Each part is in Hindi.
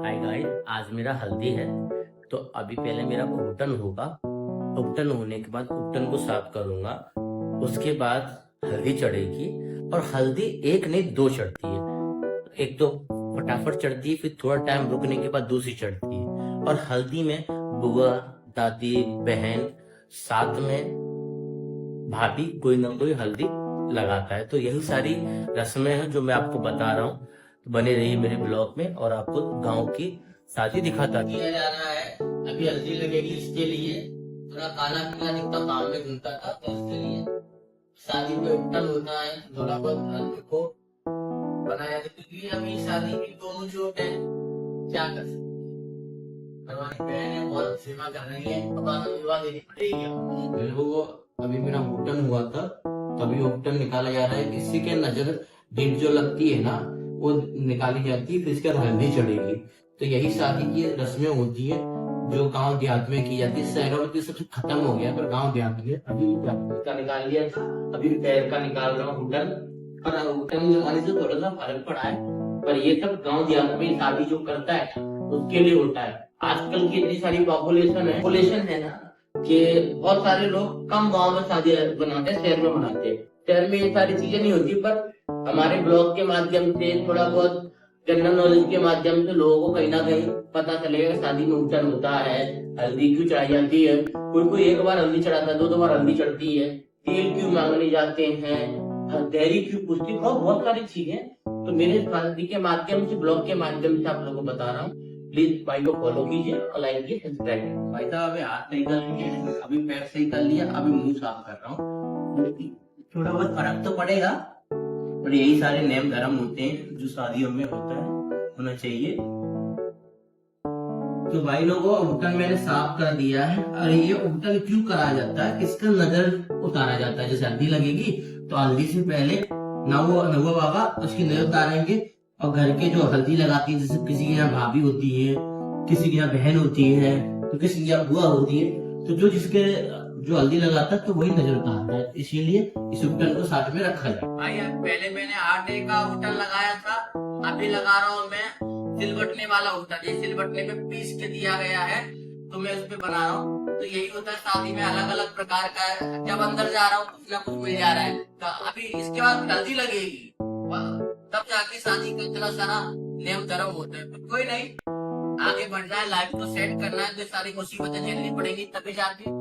हाय गाइस, आज मेरा हल्दी है। तो अभी पहले मेरा उपटन होगा। उपटन होने के बाद उपटन को साफ करूंगा। उसके बाद हल्दी चढ़ेगी। और हल्दी एक नहीं दो चढ़ती है। एक तो फटाफट चढ़ती है, फिर थोड़ा टाइम रुकने के बाद दूसरी चढ़ती है। और हल्दी में बुआ, दादी, बहन, साथ में भाभी कोई ना कोई हल्दी लगाता है। तो यही सारी रस्में हैं जो मैं आपको बता रहा हूँ। बने रहिए मेरे ब्लॉग में और आपको गांव की शादी दिखाता किया जा रहा है। अभी हल्दी लगेगी, इसके लिए थोड़ा काला पीला दिखता, गाँव में घूमता था तो इसके लिए शादी में उपटन होता है। थोड़ा बहुत हल्दी को बनाया जाता है, क्योंकि अभी शादी में दोनों जो है क्या कर सकते हैं। हमारी बहनें बहुत सेवा कर रही है, अब आशीर्वाद देनी पड़ेगी मेरे को। अभी मेरा उपटन हुआ था, तभी उपटन निकाला जा रहा है। किसी के नजर डेट जो लगती है ना, वो निकाली जाती है, फिर इसके बाद हल्दी चढ़ेगी। तो यही शादी की रस्में होती है जो गांव देहात में की जाती है। शहरों में तो सब खत्म हो गया, पर गांव देहात में अभी का निकाल लिया था। अभी पैर का निकाल रहा हूँ उपटन। पर उपटन लगाने से थोड़ा सा फर्क पड़ा है, पर ये सब गांव देहात में शादी जो करता है उसके लिए होता है। आजकल की इतनी सारी पॉपुलेशन है ना, कि बहुत सारे लोग कम गांव में शादी बनाते हैं, शहर में बनाते हैं। शहर में ये सारी चीजें नहीं होती, पर हमारे ब्लॉग के माध्यम से, थोड़ा बहुत जनरल नॉलेज के माध्यम से लोगों को कहीं ना कहीं पता चलेगा शादी में उपटन होता है, हल्दी क्यों चढ़ाई जाती है। कोई एक बार हल्दी चढ़ाता है, दो बार हल्दी चढ़ती है, तेल क्यों मांगने जाते हैं, देरी क्यों पूछती है, बहुत सारी चीजें। तो मेरे शादी के माध्यम से, ब्लॉग के माध्यम से आप लोगों को बता रहा हूँ। प्लीज भाई को फॉलो कीजिए और लाइक कीजिए, सब्सक्राइब कीजिए। भाई साहब अभी हाथ नहीं कर लिए, अभी पैर सही कर लिया, अभी मुंह साफ कर रहा हूँ। थोड़ा बहुत फर्क तो पड़ेगा, पर यही सारे नेम धर्म होते हैं जो शादियों में होना चाहिए। तो भाई लोगों, उपटन मैंने साफ कर दिया है। और ये उपटन क्यों कराया जाता है, इसका नजर उतारा जाता है। जैसे हल्दी लगेगी तो हल्दी से पहले नौवा बाबा उसकी नजर उतारेंगे। और घर के जो हल्दी लगाती है, जैसे किसी के यहाँ भाभी होती है, किसी के यहाँ बहन होती है, तो किसी के यहाँ बुआ होती है, तो जो हल्दी लगाता है तो वही नजर उतारता है। इसीलिए इस उपटन को साथ में रखा जाए। भाई पहले मैंने आटे का उपटन लगाया था, अभी लगा रहा हूँ मैं सिलबटने वाला उपटन। ये सिलबटने में पीस के दिया गया है, तो मैं उस पे बना रहा हूँ। तो यही होता है शादी में, अलग अलग प्रकार का है। जब अंदर जा रहा हूँ कुछ ना कुछ मिल जा रहा है। तो अभी इसके बाद हल्दी लगेगी, तब जाके शादी का इतना सारा नियम धर्म होता है। तो कोई नहीं, आगे बढ़ जाए, लाइफ को सेट करना है, तो सारी मुसीबतें झेलनी पड़ेगी, तभी जाके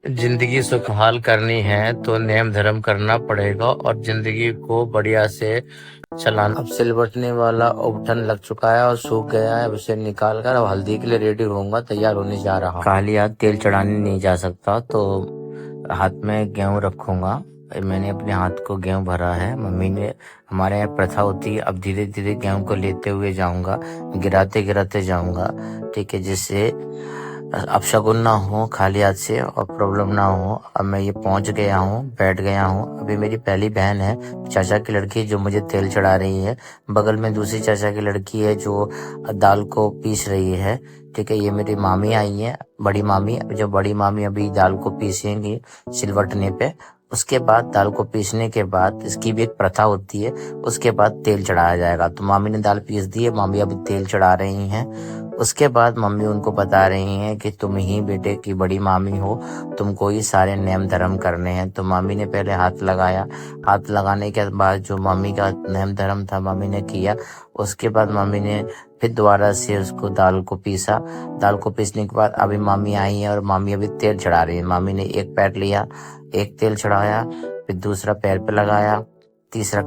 जिंदगी सुखहाल करनी है। तो नेम धर्म करना पड़ेगा और जिंदगी को बढ़िया से चलाना। अब सिलबटने वाला उपटन लग चुका है और सूख गया है। अब इसे निकाल कर अब हल्दी के लिए रेडी होऊंगा, तैयार होने जा रहा हूँ। खाली हाथ तेल चढ़ाने नहीं जा सकता, तो हाथ में गेहूं रखूंगा। मैंने अपने हाथ को गेहूं भरा है। मम्मी ने, हमारे यहाँ प्रथा होती है, अब धीरे धीरे गेहूं को लेते हुए जाऊंगा, गिराते गिराते जाऊंगा, ठीक है, जिससे अपशगुन ना हो, खाली हाथ से और प्रॉब्लम ना हो। अब मैं ये पहुंच गया हूँ, बैठ गया हूँ। अभी मेरी पहली बहन है, चाचा की लड़की, जो मुझे तेल चढ़ा रही है। बगल में दूसरी चाचा की लड़की है जो दाल को पीस रही है, ठीक है। ये मेरी मामी आई है, बड़ी मामी। जो बड़ी मामी अभी दाल को पीसेंगी सिलवटने पे। उसके बाद दाल को पीसने के बाद, इसकी भी एक प्रथा होती है, उसके बाद तेल चढ़ाया जाएगा। तो मामी ने दाल पीस दी है, मामी अभी तेल चढ़ा रही हैं। उसके बाद मम्मी उनको बता रही हैं कि तुम ही बेटे की बड़ी मामी हो, तुमको ही सारे नेम धर्म करने हैं। तो मामी ने पहले हाथ लगाया, हाथ लगाने के बाद जो मम्मी का नेम धर्म था मम्मी ने किया। उसके बाद मम्मी ने फिर दोबारा से उसको दाल को पीसा। दाल को पीसने के बाद अभी मामी आई है और मामी अभी तेल चढ़ा रही है। मामी ने एक पैर लिया, एक तेल चढ़ाया, फिर दूसरा पैर पे लगाया, तीसरा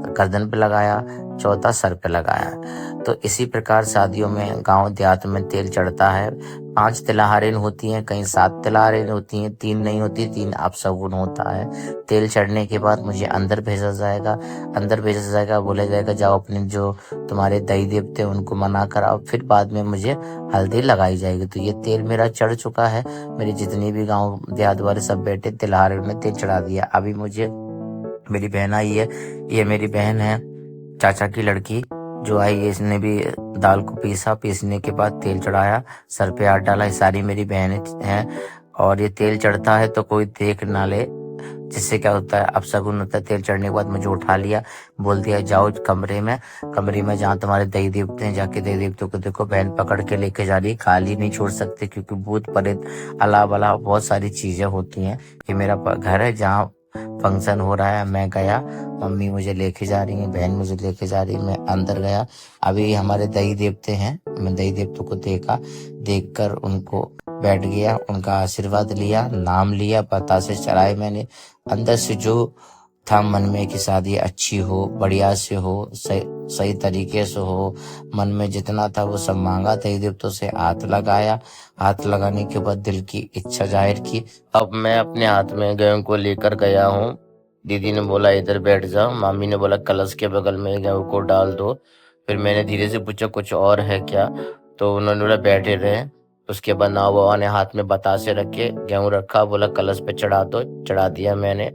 गर्दन पे लगाया, चौथा सर पे लगाया। तो इसी प्रकार शादियों में, गांव देहात में तेल चढ़ता है। 5 तिलहरें होती हैं, कहीं 7 तिलहरें होती हैं, 3 नहीं होती, 3 अपशगुन होता है। तेल चढ़ने के बाद मुझे अंदर भेजा जाएगा, बोला जाएगा जाओ अपने जो तुम्हारे दई देवते उनको मना कराओ, फिर बाद में मुझे हल्दी लगाई जाएगी। तो ये तेल मेरा चढ़ चुका है। मेरे जितनी भी गाँव देहात वाले सब बैठे, तिलहरे में तेल चढ़ा दिया। अभी मुझे मेरी बहन आई है, ये मेरी बहन है, चाचा की लड़की जो आई है, इसने भी दाल को पीसा, पीसने के बाद तेल चढ़ाया, सर पे हाथ डाला। ये सारी मेरी बहनें हैं। और ये तेल चढ़ता है तो कोई देख ना ले, जिससे क्या होता है, अब शगुन होता है। तेल चढ़ने के बाद मुझे उठा लिया, बोल दिया जाओ कमरे में जहाँ तुम्हारे दही देवते हैं, जाके दही देवतों को देखो। बहन पकड़ के लेके जा रही है, खाली नहीं छोड़ सकते क्योंकि भूत प्रेत अला बला बहुत सारी चीजें होती हैं। ये मेरा घर है जहाँ फंक्शन हो रहा है। मैं गया, मम्मी मुझे लेके जा रही है, बहन मुझे लेके जा रही है, मैं अंदर गया। अभी हमारे दही देवते हैं, मैं दही देवतों को देखा, देखकर उनको बैठ गया, उनका आशीर्वाद लिया, नाम लिया, बतासे चढ़ाए मैंने। अंदर से जो था मन में कि शादी अच्छी हो, बढ़िया से हो, सही तरीके से हो, मन में जितना था वो सब मांगा, दही देवतों से हाथ लगाया। हाथ लगाने के बाद दिल की इच्छा जाहिर की। अब मैं अपने हाथ में गेहूं को लेकर गया हूँ। दीदी ने बोला इधर बैठ जा, मामी ने बोला कलश के बगल में गेहूं को डाल दो। फिर मैंने धीरे से पूछा कुछ और है क्या, तो उन्होंने बोला बैठे रहे। उसके बाद नाव बाबा ने हाथ में बतासे रखे, गेहूं रखा, बोला कलश पे चढ़ा दो, चढ़ा दिया मैंने।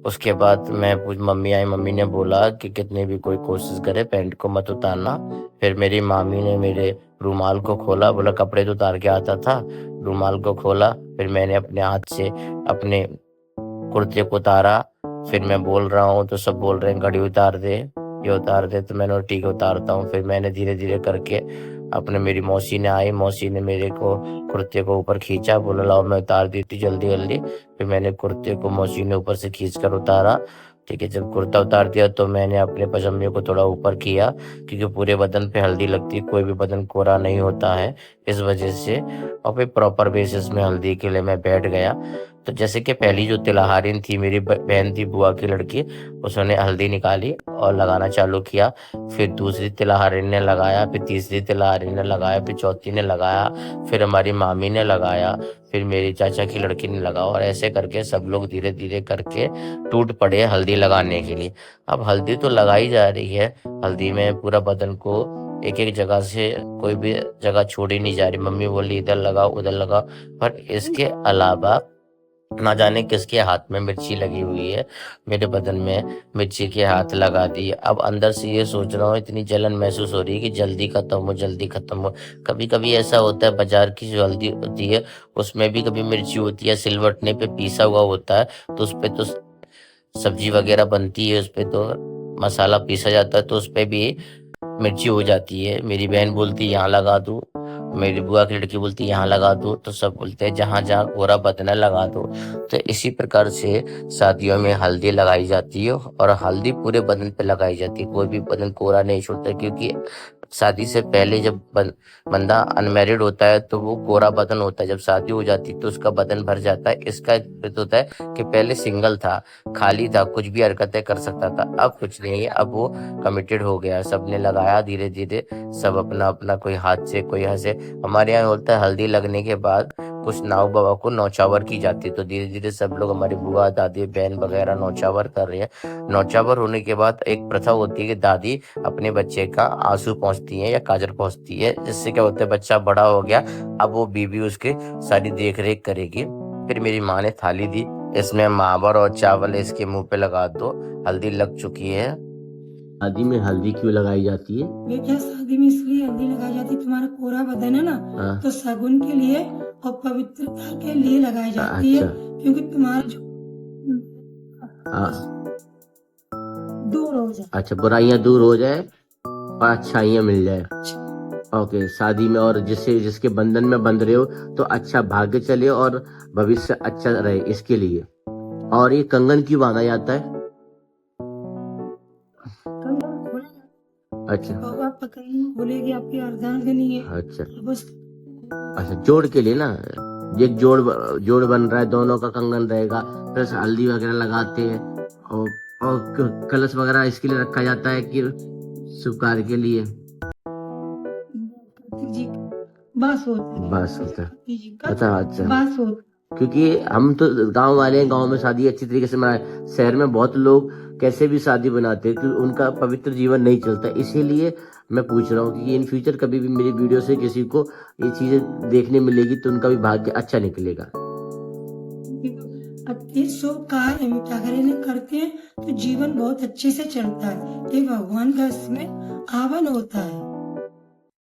उसके बाद मैं मम्मी आई, मम्मी ने बोला कि कितनी भी कोई कोशिश करे पैंट को मत उतारना। फिर मेरी मामी ने मेरे रूमाल को खोला, बोला कपड़े तो उतार के आता था, रूमाल को खोला। फिर मैंने अपने हाथ से अपने कुर्ते को उतारा। फिर मैं बोल रहा हूँ तो सब बोल रहे हैं घड़ी उतार दे, ये उतार दे, तो मैंने ठीक है उतारता हूँ। फिर मैंने धीरे धीरे करके अपने, मेरी मौसी ने आई, मौसी ने मेरे को कुर्ते को ऊपर खींचा, बोला लाओ मैं उतार देती जल्दी जल्दी। फिर मैंने कुर्ते को मौसी ने ऊपर से खींच कर उतारा। ठीक है, जब कुर्ता उतार दिया तो मैंने अपने पजामे को थोड़ा ऊपर किया, क्योंकि पूरे बदन पे हल्दी लगती है, कोई भी बदन कोरा नहीं होता है इस वजह से। और फिर प्रॉपर बेसिस में हल्दी के लिए मैं बैठ गया। तो जैसे कि पहली जो तिलहारिन थी, मेरी बहन थी, बुआ की लड़की, उसने हल्दी निकाली और लगाना चालू किया। फिर दूसरी तिलहारिन ने लगाया, फिर तीसरी तिलहारिन ने लगाया, फिर चौथी ने लगाया, फिर हमारी मामी ने लगाया, फिर मेरी चाचा की लड़की ने लगाया। और ऐसे करके सब लोग धीरे धीरे करके टूट पड़े हल्दी लगाने के लिए। अब हल्दी तो लगाई जा रही है, हल्दी में पूरा बदन को एक एक जगह से कोई भी जगह छोड़ी नहीं जा रही। मम्मी बोली इधर लगाओ उधर लगाओ, पर इसके अलावा ना जाने किसके हाथ में मिर्ची लगी हुई है, मेरे बदन में मिर्ची के हाथ लगा दी। अब अंदर से ये सोच रहा हूँ, इतनी जलन महसूस हो रही है कि जल्दी खत्म हो, जल्दी खत्म हो। कभी कभी ऐसा होता है, बाजार की जो हल्दी होती है उसमें भी कभी मिर्ची होती है, सिलवटने पे पीसा हुआ होता है, तो उस पे तो सब्जी वगैरह बनती है, उस पे तो मसाला पीसा जाता है, तो उस पे भी मिर्ची हो जाती है। मेरी बहन बोलती यहाँ लगा दूं, मेरी बुआ की लड़की बोलती यहाँ लगा दो, तो सब बोलते हैं जहाँ जहाँ गोरा बदन है लगा दो। तो इसी प्रकार से शादियों में हल्दी लगाई जाती है, और हल्दी पूरे बदन पे लगाई जाती है, कोई भी बदन कोरा नहीं छोड़ता। क्योंकि शादी से पहले जब बंदा अनमैरिड होता है तो वो गोरा बदन होता है, जब शादी हो जाती है तो उसका बदन भर जाता है। इसका विपरीत होता है कि पहले सिंगल था, खाली था, कुछ भी हरकतें कर सकता था, अब कुछ नहीं है, अब वो कमिटेड हो गया। सबने लगाया धीरे धीरे, सब अपना अपना, कोई हाथ से कोई हाथ से। हमारे यहाँ होता है हल्दी लगने के बाद कुछ नाव बाबा को नौचावर की जाती है, तो धीरे धीरे सब लोग, हमारी बुआ दादी बहन वगैरह नौचावर कर रहे हैं। नौचावर होने के बाद एक प्रथा होती है कि दादी अपने बच्चे का आंसू पहुंचती है या काजल पहुंचती है, जिससे क्या होता है बच्चा बड़ा हो गया, अब वो बीबी उसके सारी देख रेख करेगी। फिर मेरी माँ ने थाली दी, इसमें मावर और चावल इसके मुंह पे लगा दो, हल्दी लग चुकी है। शादी में हल्दी क्यों लगाई जाती है? बेटा शादी में इसलिए हल्दी लगाई जाती है, तुम्हारा कोरा बदन है ना, तो शगुन के लिए और पवित्रता के लिए लगाई जाती है, क्योंकि तुम्हारा जो दूर हो जाए। अच्छा, बुराइयां दूर हो जाए और अच्छाइयां मिल जाए। ओके, शादी में और जिसके बंधन में बंध रहे हो तो अच्छा भाग्य चले और भविष्य अच्छा रहे, इसके लिए। और ये कंगन क्यों बांधा जाता है? अच्छा, बाबा पकड़ी खोलेगी, आपकी अर्धांगिनी है। अच्छा बस, अच्छा, जोड़ के लिए ना, एक जोड़ बन रहा है, दोनों का कंगन रहेगा, प्लस हल्दी वगैरह लगाते हैं, और कलश वगैरह इसके लिए रखा जाता है कि शुभ कार्य के लिए। बस होता अच्छा, बस होता। क्योंकि हम तो गांव वाले हैं, गांव में शादी अच्छी तरीके से मनाए। शहर में बहुत लोग कैसे भी शादी बनाते हैं, क्योंकि उनका पवित्र जीवन नहीं चलता। इसीलिए मैं पूछ रहा हूँ कि इन फ्यूचर कभी भी मेरी वीडियो से किसी को ये चीजें देखने मिलेगी तो उनका भी भाग्य अच्छा निकलेगा। अच्छे शुभ कार्य मिठागरे करते हैं तो जीवन बहुत अच्छे से चलता है, ये भगवान का इसमें आवन होता है।